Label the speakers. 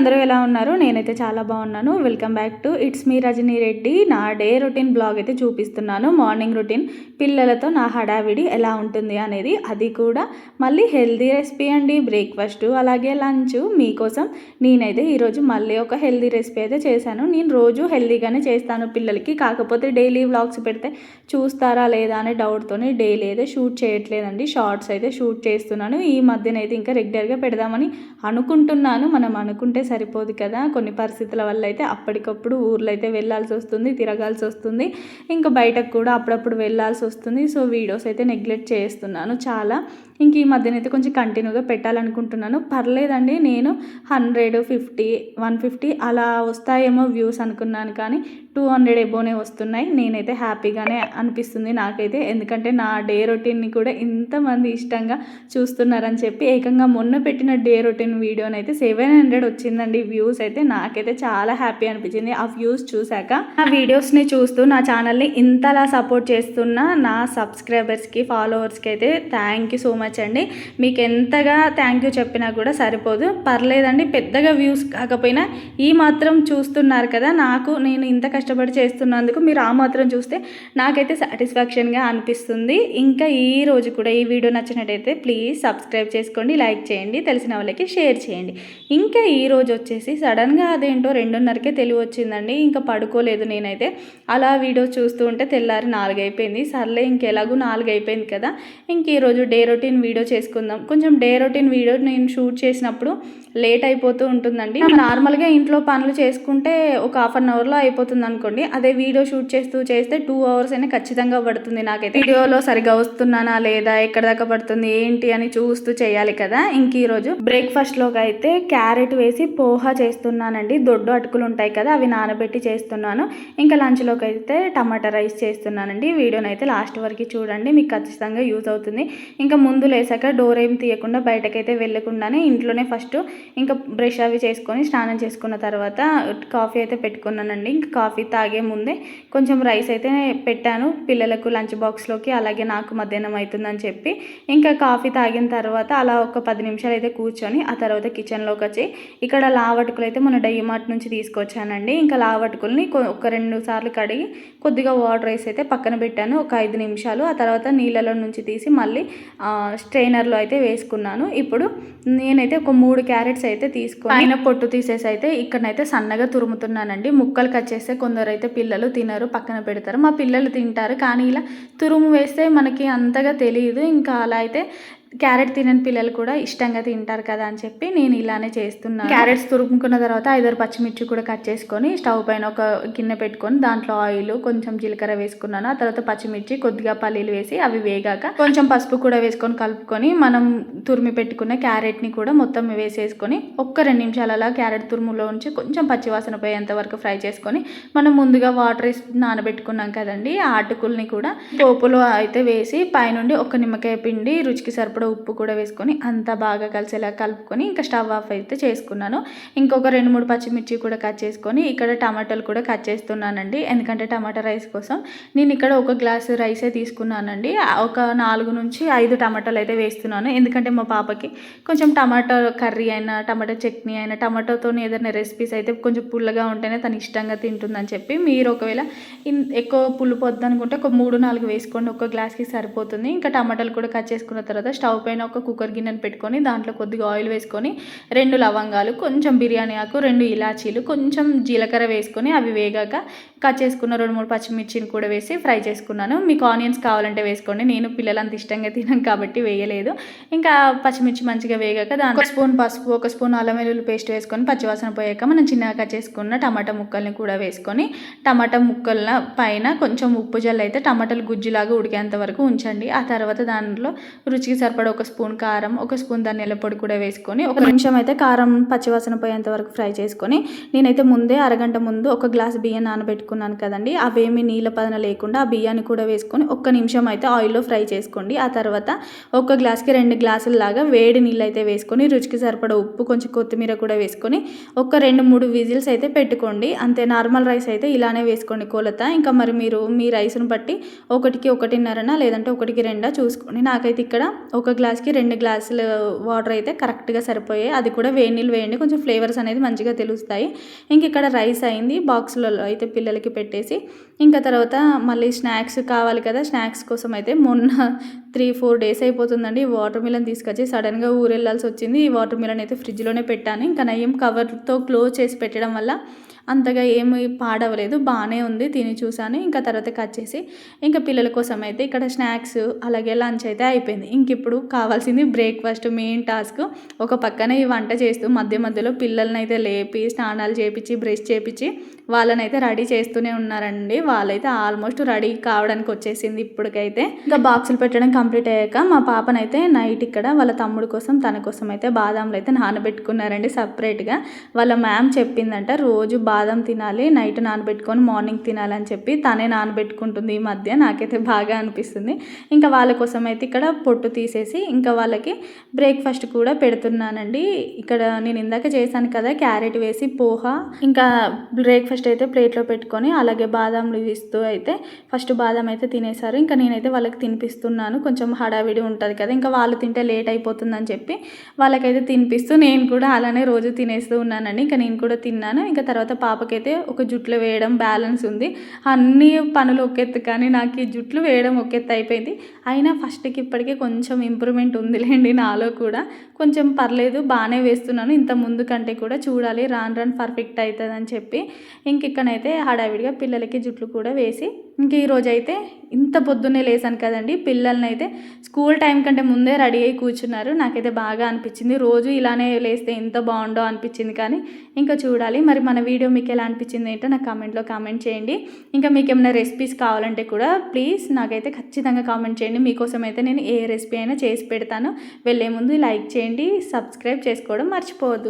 Speaker 1: అందరూ ఎలా ఉన్నారు? నేనైతే చాలా బాగున్నాను. Welcome back to it's me Rajani Reddy. నా డే రొటీన్ బ్లాగ్ అయితే చూపిస్తున్నాను. మార్నింగ్ రొటీన్ పిల్లలతో నా హడావిడి ఎలా ఉంటుంది అనేది, అది కూడా మళ్ళీ హెల్దీ రెసిపీ అండి. బ్రేక్ఫాస్ట్ అలాగే లంచ్ మీకోసం నేనైతే ఈరోజు మళ్ళీ ఒక హెల్దీ రెసిపీ అయితే చేశాను. నేను రోజు హెల్దీగానే చేస్తాను పిల్లలకి, కాకపోతే డైలీ వ్లాగ్స్ పెడితే చూస్తారా లేదా అనే డౌట్తోనే డైలీ అయితే షూట్ చేయట్లేదండి. షార్ట్స్ అయితే షూట్ చేస్తున్నాను. ఈ మధ్యనైతే ఇంకా రెగ్యులర్గా పెడదామని అనుకుంటున్నాను. మనం అనుకుంటే సరిపోదు కదా, కొన్ని పరిస్థితుల వల్ల అయితే అప్పటికప్పుడు ఊర్లో అయితే వెళ్ళాల్సి వస్తుంది, తిరగాల్సి వస్తుంది, ఇంకా బయటకు కూడా అప్పుడప్పుడు వెళ్ళాల్సి వస్తుంది. సో వీడియోస్ అయితే నెగ్లెక్ట్ చేస్తున్నాను చాలా. ఇంక ఈ మధ్యనైతే కొంచెం కంటిన్యూగా పెట్టాలనుకుంటున్నాను. పర్లేదండి, నేను 150, 150 అలా వస్తాయేమో వ్యూస్ అనుకున్నాను, కానీ 200 ఎబోనే వస్తున్నాయి. నేనైతే హ్యాపీగానే అనిపిస్తుంది నాకైతే, ఎందుకంటే నా డే రొటీన్ని కూడా ఇంతమంది ఇష్టంగా చూస్తున్నారని చెప్పి. ఏకంగా మొన్న పెట్టిన డే రొటీన్ వీడియోనైతే 700 వచ్చిందండి వ్యూస్. అయితే నాకైతే చాలా హ్యాపీ అనిపించింది ఆ వ్యూస్ చూశాక. ఆ వీడియోస్ని చూస్తూ నా ఛానల్ని ఇంతలా సపోర్ట్ చేస్తున్న నా సబ్స్క్రైబర్స్కి, ఫాలోవర్స్కి అయితే థ్యాంక్ యూ సో మచ్ అండి. మీకు ఎంతగా థ్యాంక్ యూ చెప్పినా కూడా సరిపోదు. పర్లేదండి, పెద్దగా వ్యూస్ కాకపోయినా ఈ మాత్రం చూస్తున్నారు కదా, నేను ఇంత కష్టపడి చేస్తున్నందుకు మీరు ఆ మాత్రం చూస్తే నాకైతే సాటిస్ఫాక్షన్గా అనిపిస్తుంది. ఇంకా ఈ రోజు కూడా ఈ వీడియో నచ్చినట్టయితే ప్లీజ్ సబ్స్క్రైబ్ చేసుకోండి, లైక్ చేయండి, తెలిసిన వాళ్ళకి షేర్ చేయండి. ఇంకా ఈ రోజు వచ్చేసి సడన్గా అదేంటో 2:30కే తెలివి వచ్చిందండి. ఇంకా పడుకోలేదు నేనైతే. అలా వీడియో చూస్తూ ఉంటే తెల్లారి 4 అయిపోయింది. సర్లే ఇంకెలాగూ 4 అయిపోయింది కదా, ఇంక ఈరోజు డే రొటీన్ వీడియో చేసుకుందాం. కొంచెం డే రొటీన్ వీడియో నేను షూట్ చేసినప్పుడు లేట్ అయిపోతూ ఉంటుందండి. నార్మల్గా ఇంట్లో పనులు చేసుకుంటే ఒక 1/2 అవర్లో అయిపోతుంది అనుకోండి. అదే వీడియో షూట్ చేస్తే 2 అవర్స్ అయినా ఖచ్చితంగా పడుతుంది నాకైతే. వీడియోలో సరిగా వస్తున్నానా లేదా, ఎక్కడ దాకా పడుతుంది ఏంటి అని చూస్తూ చేయాలి కదా. ఇంక ఈరోజు బ్రేక్ఫాస్ట్లోకి అయితే క్యారెట్ వేసి పోహా చేస్తున్నానండి. దొడ్డు అటుకులు ఉంటాయి కదా, అవి నానబెట్టి చేస్తున్నాను. ఇంకా లంచ్లోకి అయితే టమాటా రైస్ చేస్తున్నానండి. వీడియోని అయితే లాస్ట్ వరకు చూడండి, మీకు ఖచ్చితంగా యూజ్ అవుతుంది. ఇంకా ముందు లేసాక డోర్ ఏం తీయకుండా బయటకైతే వెళ్ళకుండానే ఇంట్లోనే ఫస్ట్ ఇంకా బ్రష్ అవి చేసుకొని స్నానం చేసుకున్న తర్వాత కాఫీ అయితే పెట్టుకున్నానండి. ఇంకా కాఫీ తాగే ముందే కొంచెం రైస్ అయితే పెట్టాను పిల్లలకు లంచ్ బాక్స్లోకి, అలాగే నాకు మధ్యాహ్నం అవుతుందని చెప్పి. ఇంకా కాఫీ తాగిన తర్వాత అలా ఒక 10 నిమిషాలు అయితే కూర్చొని ఆ తర్వాత కిచెన్లోకి వచ్చి ఇక్కడ లావటుకులు అయితే మన డైమార్ట్ నుంచి తీసుకొచ్చానండి. ఇంకా లావటుకుల్ని ఒక 2 సార్లు కడిగి కొద్దిగా వాటర్ వేసి అయితే పక్కన పెట్టాను ఒక 5 నిమిషాలు. ఆ తర్వాత నీళ్ళలో నుంచి తీసి మళ్ళీ స్ట్రైనర్లో అయితే వేసుకున్నాను. ఇప్పుడు నేనైతే ఒక 3 క్యారెట్స్ అయితే తీసుకొని పైన పొట్టు తీసేసి అయితే ఇక్కడనైతే సన్నగా తురుముతున్నానండి. ముక్కలు కట్ చేస్తే కొందరు అయితే పిల్లలు తినరు, పక్కన పెడతారు. మా పిల్లలు తింటారు, కానీ ఇలా తురుము వేస్తే మనకి అంతగా తెలియదు. ఇంకా అలా అయితే క్యారెట్ తినని పిల్లలు కూడా ఇష్టంగా తింటారు కదా అని చెప్పి నేను ఇలానే చేస్తున్నాను. క్యారెట్స్ తురుముకున్న తర్వాత 5 పచ్చిమిర్చి కూడా కట్ చేసుకొని స్టవ్ పైన ఒక గిన్నె పెట్టుకొని దాంట్లో ఆయిల్, కొంచెం జీలకర్ర వేసుకున్నాను. ఆ తర్వాత పచ్చిమిర్చి, కొద్దిగా పల్లీలు వేసి అవి వేగాక కొంచెం పసుపు కూడా వేసుకొని కలుపుకొని మనం తురిమి పెట్టుకున్న క్యారెట్ని కూడా మొత్తం వేసేసుకొని ఒక్క 2 నిమిషాలు అలా క్యారెట్ తురుములో ఉంచి కొంచెం పచ్చివాసన పోయేంత వరకు ఫ్రై చేసుకొని మనం ముందుగా వాటర్ వేసి నానబెట్టుకున్నాం కదండి, ఆ అటుకుల్ని కూడా పోపులో అయితే వేసి పైనుండి ఒక నిమ్మకాయ పిండి, రుచికి సరిపడా ఉప్పు కూడా వేసుకొని అంతా బాగా కలిసేలా కలుపుకొని ఇంకా స్టవ్ ఆఫ్ అయితే చేసుకున్నాను. ఇంకొక 2-3 పచ్చిమిర్చి కూడా కట్ చేసుకొని ఇక్కడ టమాటాలు కూడా కట్ చేస్తున్నానండి. ఎందుకంటే టమాటా రైస్ కోసం నేను ఇక్కడ ఒక గ్లాసు రైసే తీసుకున్నానండి. ఒక 4 నుంచి 5 టమాటాలు అయితే వేస్తున్నాను. ఎందుకంటే మా పాపకి కొంచెం టమాటా కర్రీ అయినా, టమాటా చట్నీ అయినా, టమాటాతో ఏదైనా రెసిపీస్ అయితే కొంచెం పుల్లగా ఉంటేనే తను ఇష్టంగా తింటుందని చెప్పి. మీరు ఒకవేళ ఎక్కువ పులుపు వద్దనుకుంటే ఒక 3-4 వేసుకోండి, ఒక గ్లాస్కి సరిపోతుంది. ఇంకా టమాటాలు కూడా కట్ చేసుకున్న తర్వాత స్టవ్ పైన ఒక కుక్కర్ గిన్నెను పెట్టుకొని దాంట్లో కొద్దిగా ఆయిల్ వేసుకొని 2 లవంగాలు, కొంచెం బిర్యానీ ఆకు, 2 ఇలాచీలు, కొంచెం జీలకర్ర వేసుకొని అవి వేగాక కట్ చేసుకున్న 2-3 పచ్చిమిర్చిని కూడా వేసి ఫ్రై చేసుకున్నాను. మీకు ఆనియన్స్ కావాలంటే వేసుకోండి, నేను పిల్లలు అంత ఇష్టంగా తినం కాబట్టి వేయలేదు. ఇంకా పచ్చిమిర్చి మంచిగా వేగాక దాంట్లో 1 స్పూన్ పసుపు, 1 స్పూన్ అల్లం వెల్లుల్లి పేస్ట్ వేసుకొని పచ్చివాసన పోయాక మనం చిన్నగా కట్ చేసుకున్న టమాటా ముక్కల్ని కూడా వేసుకొని టమాటా ముక్కల పైన కొంచెం ఉప్పు జల్లు అయితే టమాటాలు గుజ్జులాగా ఉడికేంత వరకు ఉంచండి. ఆ తర్వాత దాంట్లో రుచికి సరిపడా 1 స్పూన్ కారం, 1 స్పూన్ ధనియాల పొడి కూడా వేసుకొని 1 నిమిషం అయితే కారం పచ్చివాసన పోయేంత వరకు ఫ్రై చేసుకొని నేనైతే ముందే అరగంట ముందు ఒక గ్లాస్ బియ్యం నానబెట్టుకుని పెట్టుకున్నాను కదండి, అవేమి నీళ్ళ పదన లేకుండా ఆ బియ్యాన్ని కూడా వేసుకొని ఒక్క నిమిషం అయితే ఆయిల్లో ఫ్రై చేసుకోండి. ఆ తర్వాత ఒక గ్లాస్కి 2 గ్లాసుల లాగా వేడి నీళ్ళు అయితే వేసుకొని రుచికి సరిపడా ఉప్పు, కొంచెం కొత్తిమీర కూడా వేసుకొని ఒక 2-3 విజిల్స్ అయితే పెట్టుకోండి. అంతే. నార్మల్ రైస్ అయితే ఇలానే వేసుకోండి కొలత. ఇంకా మరి మీరు మీ రైస్ను బట్టి 1కి 1.5 లేదంటే 1కి 2 చూసుకోండి. నాకైతే ఇక్కడ ఒక గ్లాస్కి 2 గ్లాసులు వాటర్ అయితే కరెక్ట్గా సరిపోయాయి. అది కూడా వేడి నీళ్ళు వేయండి, కొంచెం ఫ్లేవర్స్ అనేది మంచిగా తెలుస్తాయి. ఇంక ఇక్కడ రైస్ అయింది, బాక్స్లలో అయితే పిల్లలకి పెట్టేసి ఇంకా తర్వాత మళ్ళీ స్నాక్స్ కావాలి కదా, స్నాక్స్ కోసం అయితే మొన్న 3-4 డేస్ అయిపోతుందండి వాటర్ మిలన్ తీసుకొచ్చి సడన్గా ఊరెళ్ళాల్సి వచ్చింది. ఈ వాటర్ మిలన్ అయితే ఫ్రిడ్జ్లోనే పెట్టాను. ఇంకా నయ్యం కవర్తో క్లోజ్ చేసి పెట్టడం వల్ల అంతగా ఏమి పాడవలేదు, బాగానే ఉంది. తిని చూసాను. ఇంకా తర్వాత కట్ చేసి ఇంకా పిల్లల కోసం అయితే ఇక్కడ స్నాక్స్ అలాగే లంచ్ అయితే అయిపోయింది. ఇంక ఇప్పుడు కావాల్సింది బ్రేక్ఫాస్ట్, మెయిన్ టాస్క్. ఒక పక్కన ఈ వంట చేస్తూ మధ్య మధ్యలో పిల్లల్ని అయితే లేపి స్నానాలు చేపించి బ్రష్ చేపించి వాళ్ళనైతే రెడీ చేస్తూనే ఉన్నారండి. వాళ్ళైతే ఆల్మోస్ట్ రెడీ కావడానికి వచ్చేసింది ఇప్పటికైతే. ఇంకా బాక్సులు పెట్టడం కంప్లీట్ అయ్యాక మా పాపనైతే నైట్ ఇక్కడ వాళ్ళ తమ్ముడు కోసం తన కోసం అయితే బాదాంలు అయితే నానబెట్టుకున్నారండి సపరేట్గా. వాళ్ళ మ్యామ్ చెప్పిందంట రోజు బాదం తినాలి, నైట్ నానబెట్టుకొని మార్నింగ్ తినాలని చెప్పి తనే నానబెట్టుకుంటుంది ఈ మధ్య. నాకైతే బాగా అనిపిస్తుంది. ఇంకా వాళ్ళ కోసం అయితే ఇక్కడ పొట్టు తీసేసి ఇంకా వాళ్ళకి బ్రేక్ఫాస్ట్ కూడా పెడుతున్నానండి. ఇక్కడ నేను ఇందాక చేశాను కదా క్యారెట్ వేసి పోహా, ఇంకా బ్రేక్ఫాస్ట్ అయితే ప్లేట్లో పెట్టుకొని అలాగే బాదాంలు ఇస్తూ అయితే ఫస్ట్ బాదం అయితే తినేశారు. ఇంకా నేనైతే వాళ్ళకి తినిపిస్తున్నాను. కొంచెం హడావిడి ఉంటుంది కదా, ఇంకా వాళ్ళు తింటే లేట్ అయిపోతుందని చెప్పి వాళ్ళకైతే తినిపిస్తూ నేను కూడా అలానే రోజు తినేస్తూ ఉన్నానండి. ఇంకా నేను కూడా తిన్నాను. ఇంకా తర్వాత పాపకైతే ఒక జుట్లు వేయడం బ్యాలెన్స్ ఉంది. అన్ని పనులు ఒక ఎత్తు, కానీ నాకు ఈ జుట్లు వేయడం ఒక ఎత్తు అయిపోయింది. అయినా ఫస్ట్కి ఇప్పటికీ కొంచెం ఇంప్రూవ్మెంట్ ఉందిలేండి నాలో కూడా. కొంచెం పర్లేదు, బాగానే వేస్తున్నాను. ఇంత ముందు కంటే కూడా చూడాలి రాను రాను పర్ఫెక్ట్ అవుతుందని చెప్పి ఇంక ఇక్కడైతే హడావిడిగా పిల్లలకి జుట్లు కూడా వేసి ఇంక ఈరోజైతే ఇంత పొద్దున్నే లేసాను కదండి, పిల్లల్ని అయితే స్కూల్ టైం కంటే ముందే రెడీ అయ్యి కూర్చున్నారు. నాకైతే బాగా అనిపించింది. రోజు ఇలానే లేస్తే ఎంత బాగుండో అనిపించింది. కానీ ఇంకా చూడాలి మరి మన వీడియో మీకు ఎలా అనిపించింది ఏంటో నాకు కామెంట్లో కామెంట్ చేయండి. ఇంకా మీకు ఏమైనా రెసిపీస్ కావాలంటే కూడా ప్లీజ్ నాకైతే ఖచ్చితంగా కామెంట్ చేయండి. మీకోసం అయితే నేను ఏ రెసిపీ అయినా చేసి పెడతాను. వెళ్ళే ముందు లైక్ చేయండి, సబ్స్క్రైబ్ చేసుకోవడం మర్చిపోవద్దు.